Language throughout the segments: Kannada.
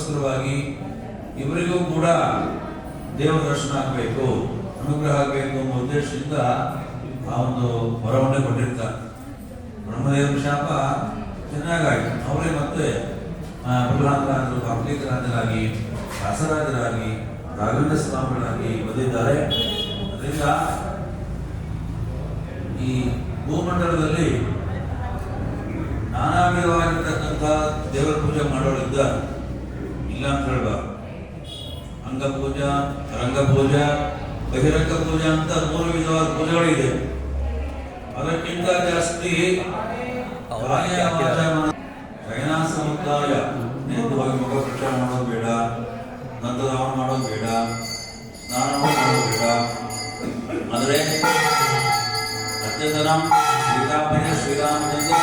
ಅದಕ್ಕೋಸ್ಕರವಾಗಿ ಇವರಿಗೂ ಕೂಡ ದೇವರ ದರ್ಶನ ಆಗಬೇಕು, ಅನುಗ್ರಹ ಆಗಬೇಕು ಎಂಬ ಉದ್ದೇಶದಿಂದ ಆ ಒಂದು ವರವನ್ನೇ ಕೊಟ್ಟಿರ್ತಾರೆ. ಬ್ರಹ್ಮದೇವರ ಶಾಪ ಚೆನ್ನಾಗಾಯಿತು. ಅವರೇ ಮತ್ತೆ ಪ್ರಹ್ಲಾದರಾಜರು, ಕಾರ್ತಿಕರಾಜರಾಗಿ, ವ್ಯಾಸರಾಜರಾಗಿ, ರಾಘವೇಂದ್ರ ಸ್ವಾಮಿಗಳಾಗಿ ಬಂದಿದ್ದಾರೆ. ಅದರಿಂದ ಈ ಭೂಮಂಡಲದಲ್ಲಿ ನಾನಾ ವಿಧವಾಗಿರ್ತಕ್ಕಂಥ ದೇವರ ಪೂಜೆ ಮಾಡೋರಿದ್ದಾರೆ, ಇಲ್ಲ ಅಂತ ಹೇಳ್ಬಾರ್ದು. ಅಂಗಪೂಜಾ, ರಂಗಪೂಜಾ, ಬಹಿರಂಗ ಪೂಜಾ ಅಂತ 3 ವಿಧವಾದ ಪೂಜೆಗಳಿದೆ. ಅದಕ್ಕಿಂತ ಜಾಸ್ತಿ ಸಮುದಾಯ ನೇರವಾಗಿ ಮುಖ ಪ್ರಚಾರ ಮಾಡೋದು ಬೇಡ, ದಂತಧಾವನ ಮಾಡೋದು ಬೇಡ, ಸ್ನಾನ ಮಾಡೋದು ಬೇಡ. ಆದರೆ ಅತ್ಯಂತ ಸೀತಾಮಯ ಶ್ರೀರಾಮಚಂದ್ರ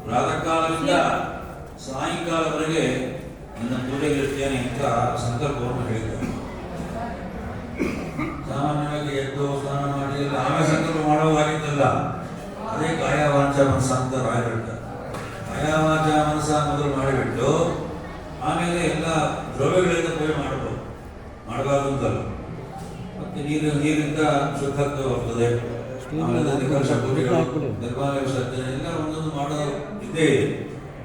ಪ್ರಾತಃಕಾಲದಿಂದ ಸಾಯಂಕಾಲವರೆಗೆ ನನ್ನ ಪೂಜೆಗಿರ್ತೇನೆ ಅಂತ ಸಂಕಲ್ಪವನ್ನು ಹೇಳಿದ್ದಾರೆ. ಸಾಮಾನ್ಯವಾಗಿ ಎದ್ದು ಸ್ನಾನ ಮಾಡಿ ಆಮೇಲೆ ಸಂಕಲ್ಪ ಮಾಡೋದಾಗಿತ್ತಲ್ಲ, ಅದೇ ಕಾಯ ವಾಚ ಮನಸ್ಸ ಅಂತ ರಾಯರ್ತಾರೆ. ಕಾಯ ವಾಚ ಮನಸ್ಸ ಮೊದಲು ಮಾಡಿಬಿಟ್ಟು ಆಮೇಲೆ ಎಲ್ಲ ದ್ರವ್ಯಗಳಿಂದ ಪೂಜೆ ಮಾಡಬಾರ್ದು ಅಂತಲ್ಲ. ಮತ್ತೆ ನೀರಿಂದ ಶುದ್ಧತ್ವ ಬರ್ತದೆ. ಆಮೇಲೆ ಕಲಶ ಪೂಜೆಗಳು, ನಿರ್ಮಾಣ ವಿಸರ್ಜನೆ ಎಲ್ಲ ಒಂದೊಂದು ಮಾಡೋದು ಇದ್ದೇ ಇದೆ.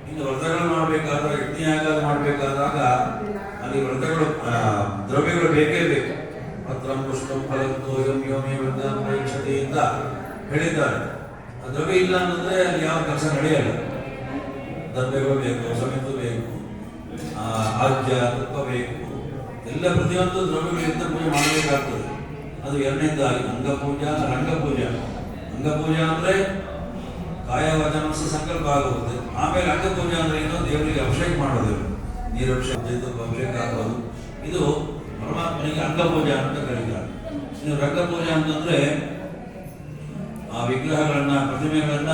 ಇನ್ನು ವ್ರತಗಳು ಮಾಡಬೇಕಾದ್ರೆ, ಯಜ್ಞಯಾಗ ಮಾಡಬೇಕಾದಾಗ ಅಲ್ಲಿ ವ್ರತಗಳು ದ್ರವ್ಯಗಳು ಬೇಕೇ ಬೇಕು. ಪತ್ರಂ ಪುಷ್ಪಂ ಫಲಂತೋ ಯಂ ಯೋಮಿ ವೃದ್ಧಾಂ ಪ್ರೇಕ್ಷತೆ ಅಂತ ಹೇಳಿದ್ದಾರೆ. ಆ ದ್ರವ್ಯ ಇಲ್ಲ ಅಂತಂದ್ರೆ ಅಲ್ಲಿ ಯಾವ ಕೆಲಸ ನಡೆಯಲ್ಲ. ದ್ರವ್ಯಗಳು ಬೇಕು, ಸಮಿತು ಬೇಕು, ಆಜ್ಯ ತತ್ವ ಬೇಕು, ಎಲ್ಲ ಪ್ರತಿಯೊಂದು ದ್ರವ್ಯಗಳಿಂದ ಪೂಜೆ ಮಾಡಬೇಕಾಗ್ತದೆ. ಅದು ಎರಡನೇದಾಗಿ ಅಂಗಪೂಜಾ, ರಂಗಪೂಜಾ. ಅಂಗಪೂಜಾ ಅಂದ್ರೆ ಕಾಯ ವಾಚ ಮನಸ್ಸು ಸಂಕಲ್ಪ ಆಗುತ್ತೆ. ಆಮೇಲೆ ಅಂಗಪೂಜಾ ಅಂದ್ರೆ ಏನು, ದೇವರಿಗೆ ಅಭಿಷೇಕ ಮಾಡೋದು, ನೀರಭಿಷೇಕ, ಅಭಿಷೇಕ ಆಗೋದು. ಇದು ಪರಮಾತ್ಮನಿಗೆ ಅಂಗಪೂಜಾ ಅಂತ ಕರೀತಾರೆ. ಇನ್ನು ರಂಗಪೂಜಾ ಅಂತಂದ್ರೆ ಆ ವಿಗ್ರಹಗಳನ್ನ, ಪ್ರತಿಮೆಗಳನ್ನ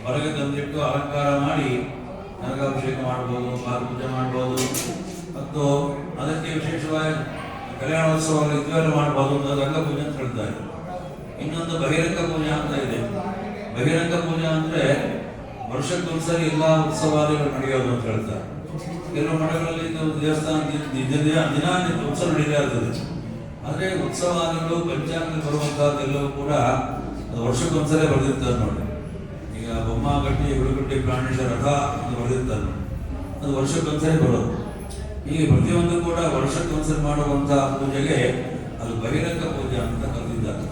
ಹೊರಗೆ ತಂದಿಟ್ಟು ಅಲಂಕಾರ ಮಾಡಿ ನರಕಾಭಿಷೇಕ ಮಾಡ್ಬೋದು, ಪಾದಪೂಜೆ ಮಾಡ್ಬೋದು, ಮತ್ತು ಅದಕ್ಕೆ ವಿಶೇಷವಾಗಿ ಕಲ್ಯಾಣೋತ್ಸವ ಇದ್ವೆಲ್ಲ ಮಾಡ್ಬೋದು ಅಂತ ರಂಗಪೂಜೆ ಅಂತ ಹೇಳ್ತಾರೆ. ಇನ್ನೊಂದು ಬಹಿರಂಗ ಪೂಜಾ ಅಂತ ಇದೆ. ಬಹಿರಂಗ ಪೂಜಾ ಅಂದ್ರೆ ವರ್ಷಕ್ಕೊಂದ್ಸರಿ ಎಲ್ಲ ಉತ್ಸವಾದಿಗಳು ನಡೆಯೋದು ಅಂತ ಹೇಳ್ತಾರೆ. ಕೆಲವು ಮಠಗಳಲ್ಲಿ ದೇವಸ್ಥಾನ ದಿನ ಉತ್ಸವ ನಡೀತಾ ಇರ್ತದೆ. ಆದರೆ ಉತ್ಸವಾದಿಗಳು ಪಂಚಾಂಗ ಬರುವಂತಹದ್ದೆಲ್ಲವೂ ಕೂಡ ಅದು ವರ್ಷಕ್ಕೊಂದ್ಸರಿ ಬರೆದಿರ್ತಾರೆ ನೋಡಿ. ಈಗ ಬೊಮ್ಮಗಟ್ಟಿ, ಹುಡುಗಟ್ಟಿ, ಪ್ರಾಣೇಶ ರಥ ಅಂತ ಬರೆದಿರ್ತಾರೆ ನೋಡಿ, ಅದು ವರ್ಷಕ್ಕೊಂದ್ಸರಿ ಬರೋದು. ಹೀಗೆ ಪ್ರತಿಯೊಂದು ಕೂಡ ವರ್ಷಕ್ಕೊಂದ್ಸರಿ ಮಾಡುವಂತಹ ಪೂಜೆಗೆ ಅದು ಬಹಿರಂಗ ಪೂಜೆ ಅಂತ ಕರೆದಿದ್ದಾರೆ.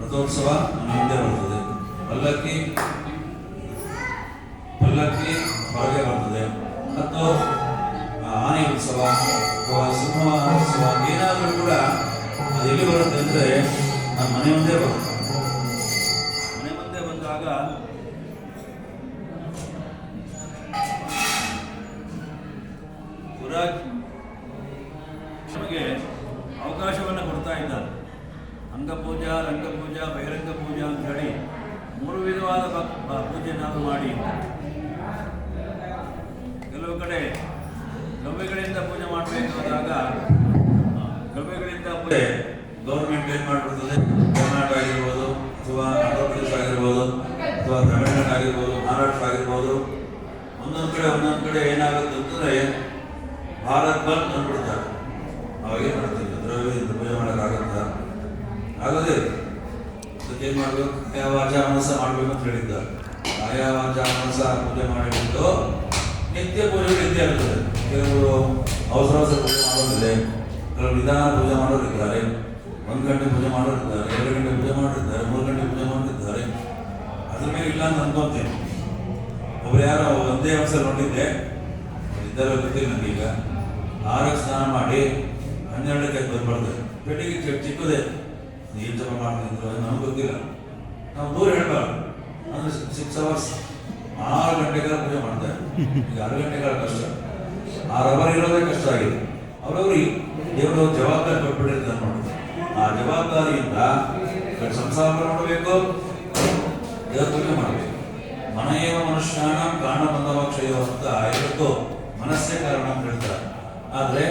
ರಥೋತ್ಸವ ಮುಂದೆ ಬರ್ತದೆ, ಪಲ್ಲಕ್ಕಿ ಹೊರಗೆ ಬರ್ತದೆ, ಮತ್ತು ಆನೆ ಉತ್ಸವ ಅಥವಾ ಸಿಂಹೋತ್ಸವ ಏನಾದರೂ ಕೂಡ ಅದು ಎಲ್ಲಿ ಬರುತ್ತೆ ಅಂದರೆ ನಮ್ಮ ಮನೆ ಮುಂದೆ ಬರುತ್ತೆ. ಮನೆ ಮುಂದೆ ಬಂದಾಗ ನಮಗೆ ಅವಕಾಶವನ್ನು ಕೊಡ್ತಾ ಇದ್ದಾರೆ. ಅಂಗಪೂಜಾ, ರಂಗಪೂಜಾ, ಬಹಿರಂಗ ಪೂಜಾ ಅಂತ ಹೇಳಿ 3 ವಿಧವಾದ ಪೂಜೆಯನ್ನು ಮಾಡಿ, ಕೆಲವು ಕಡೆ ದ್ರವ್ಯಗಳಿಂದ ಪೂಜೆ ಮಾಡಬೇಕಾದಾಗ ದ್ರವ್ಯಗಳಿಂದ ಪೂಜೆ ಗೌರ್ಮೆಂಟ್ ಏನು ಮಾಡಿಬಿಡ್ತದೆ. ಕರ್ನಾಟಕ ಆಗಿರ್ಬೋದು, ಅಥವಾ ಆಂಧ್ರ ಪ್ರದೇಶ ಆಗಿರ್ಬೋದು, ಅಥವಾ ತಮಿಳುನಾಡು ಆಗಿರ್ಬೋದು, ಮಹಾರಾಷ್ಟ್ರ ಆಗಿರ್ಬೋದು, ಒಂದೊಂದು ಕಡೆ ಏನಾಗುತ್ತೆ ಅಂತಂದರೆ ಭಾರತ್ ಬಂದ್ ಅಂದ್ಬಿಡ್ತಾರೆ. ಅವಾಗೇನು ಮಾಡ್ತಿಲ್ಲ, ದ್ರವ್ಯದಿಂದ ಪೂಜೆ ಮಾಡೋಕ್ಕಾಗತ್ತ, ಆಗದೇ. ಅದಕ್ಕೆ ಏನು ಮಾಡಬೇಕು, ಕಾಯ ವಾಚ ಮನಸ್ಸ ಮಾಡಬೇಕು ಅಂತ ಹೇಳಿದ್ದಾರೆ. ಕಾಯ ವಾಚ ಮನಸ್ಸ ಪೂಜೆ ಮಾಡಿಬಿಟ್ಟು ನಿತ್ಯ ಪೂಜೆಗಳು ಇದ್ದೇ ಇರ್ತದೆ. ಕೆಲವರು ಅವಸರ ಪೂಜೆ ಮಾಡೋದಿದೆ, ಕೆಲವರು ನಿಧಾನ ಪೂಜೆ ಮಾಡೋರಿದ್ದಾರೆ, 1 ಗಂಟೆ ಪೂಜೆ ಮಾಡೋರಿದ್ದಾರೆ, 2 ಗಂಟೆ ಪೂಜೆ ಮಾಡಿರ್ತಾರೆ, 3 ಗಂಟೆ ಪೂಜೆ ಮಾಡಿರ್ತಾರೆ. ಅದ್ರ ಮೇಲೆ ಇಲ್ಲ ಅಂತ ಅನ್ಕೊಂತೇನೆ. ಒಬ್ರು ಯಾರೋ ಒಂದೇ ಅವಸರ ನೋಡಿದ್ದೆ, ಇದ್ದಾರೆ ಗೊತ್ತಿಲ್ಲ ನನಗೆ. ಈಗ 6ಕ್ಕೆ ಸ್ನಾನ ಮಾಡಿ 12ಕ್ಕೆ ಬರ್ಬಾರ್ದು, ಪೆಟ್ಟಿಗೆ ಚಿಕ್ಕದೇ, ಏನು ಜಪ ಮಾಡ್ತಿದ್ರು ನಮ್ಗೆ ಗೊತ್ತಿಲ್ಲ. ನಾವು ದೂರ ಹೇಳ್ಬಾರ್ದು. ಅಂದರೆ 6 ಅವರ್ಸ್ 6 ಗಂಟೆಗಳ ಪೂಜೆ ಮಾಡ್ತಾರೆ. ಈಗ 6 ಗಂಟೆಗಳ ಕಷ್ಟ, 6 ಅವರ್ ಇರೋದೇ ಕಷ್ಟ ಆಗಿದೆ. ಅವರವರು ದೇವರು ಜವಾಬ್ದಾರಿ ಕೊಟ್ಬಿಟ್ಟಿರ್ತಾರೆ ನೋಡಿ. ಆ ಜವಾಬ್ದಾರಿಯಿಂದ ಸಂಸಾರ ಮಾಡಬೇಕು, ದೇವರ ಪೂಜೆ ಮಾಡಬೇಕು. ಮನೆಯವ ಮನುಷ್ಯಾನ ಕಾರಣ ಬಂದವ ಕ್ಷಯ ಅಂತ ಇವತ್ತು ಮನಸ್ಸೇ ಕಾರಣ ಅಂತ ಹೇಳ್ತಾರೆ. ಆದರೆ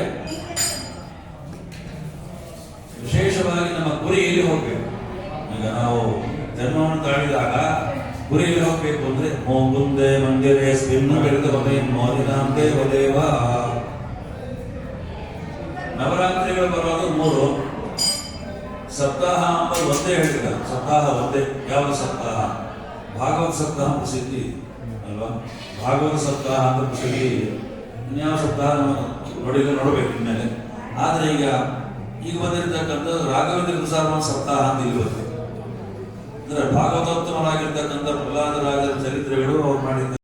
ವಿಶೇಷವಾಗಿ ನಮ್ಮ ಗುರಿ ಎಲ್ಲಿ ಹೋಗ್ಬೇಕು. ಈಗ ನಾವು ಜನ್ಮವನ್ನು ತಾಳಿದಾಗ ಗುರಿ ಎಲ್ಲಿ ಹೋಗ್ಬೇಕು ಅಂದ್ರೆ ಮುಂದೆ ಮಂದಿರೇ ಸ್ಪಿನ್ನು ಬೆಳೆದ ಮೋದಿನಾಂತೆ ದೇವ. ನವರಾತ್ರಿಗಳು ಬರೋದು 3. ಸಪ್ತಾಹ ಅಂತ ಒಂದೇ ಹೇಳಿದ್ದಾರೆ. ಸಪ್ತಾಹ ಒಂದೇ. ಯಾವ ಸಪ್ತಾಹ? ಭಾಗವತ ಸಪ್ತಾಹ ಪ್ರಸಿದ್ಧಿ ಅಲ್ವಾ? ಭಾಗವತ ಸಪ್ತಾಹ ಅಂತ ಪ್ರಸಿದ್ಧಿ. ಇನ್ಯಾವ ಸಪ್ತಾಹ ನೋಡಬೇಕು ಇನ್ಮೇಲೆ. ಆದ್ರೆ ಈಗ ಬಂದಿರತಕ್ಕಂಥದ್ದು ರಾಘವೇಂದ್ರ ಪ್ರಸಾದ ಸಪ್ತಾಹ ಅಂತ ಇಲ್ಲಿ ಬರ್ತದೆ. ಅಂದ್ರೆ ಭಾಗವತೋತ್ತಮರಾಗಿರ್ತಕ್ಕಂಥ ಪ್ರಹ್ಲಾದರಾಜರ ಚರಿತ್ರೆಗಳು ಅವ್ರು ಮಾಡಿದ್ದಾರೆ.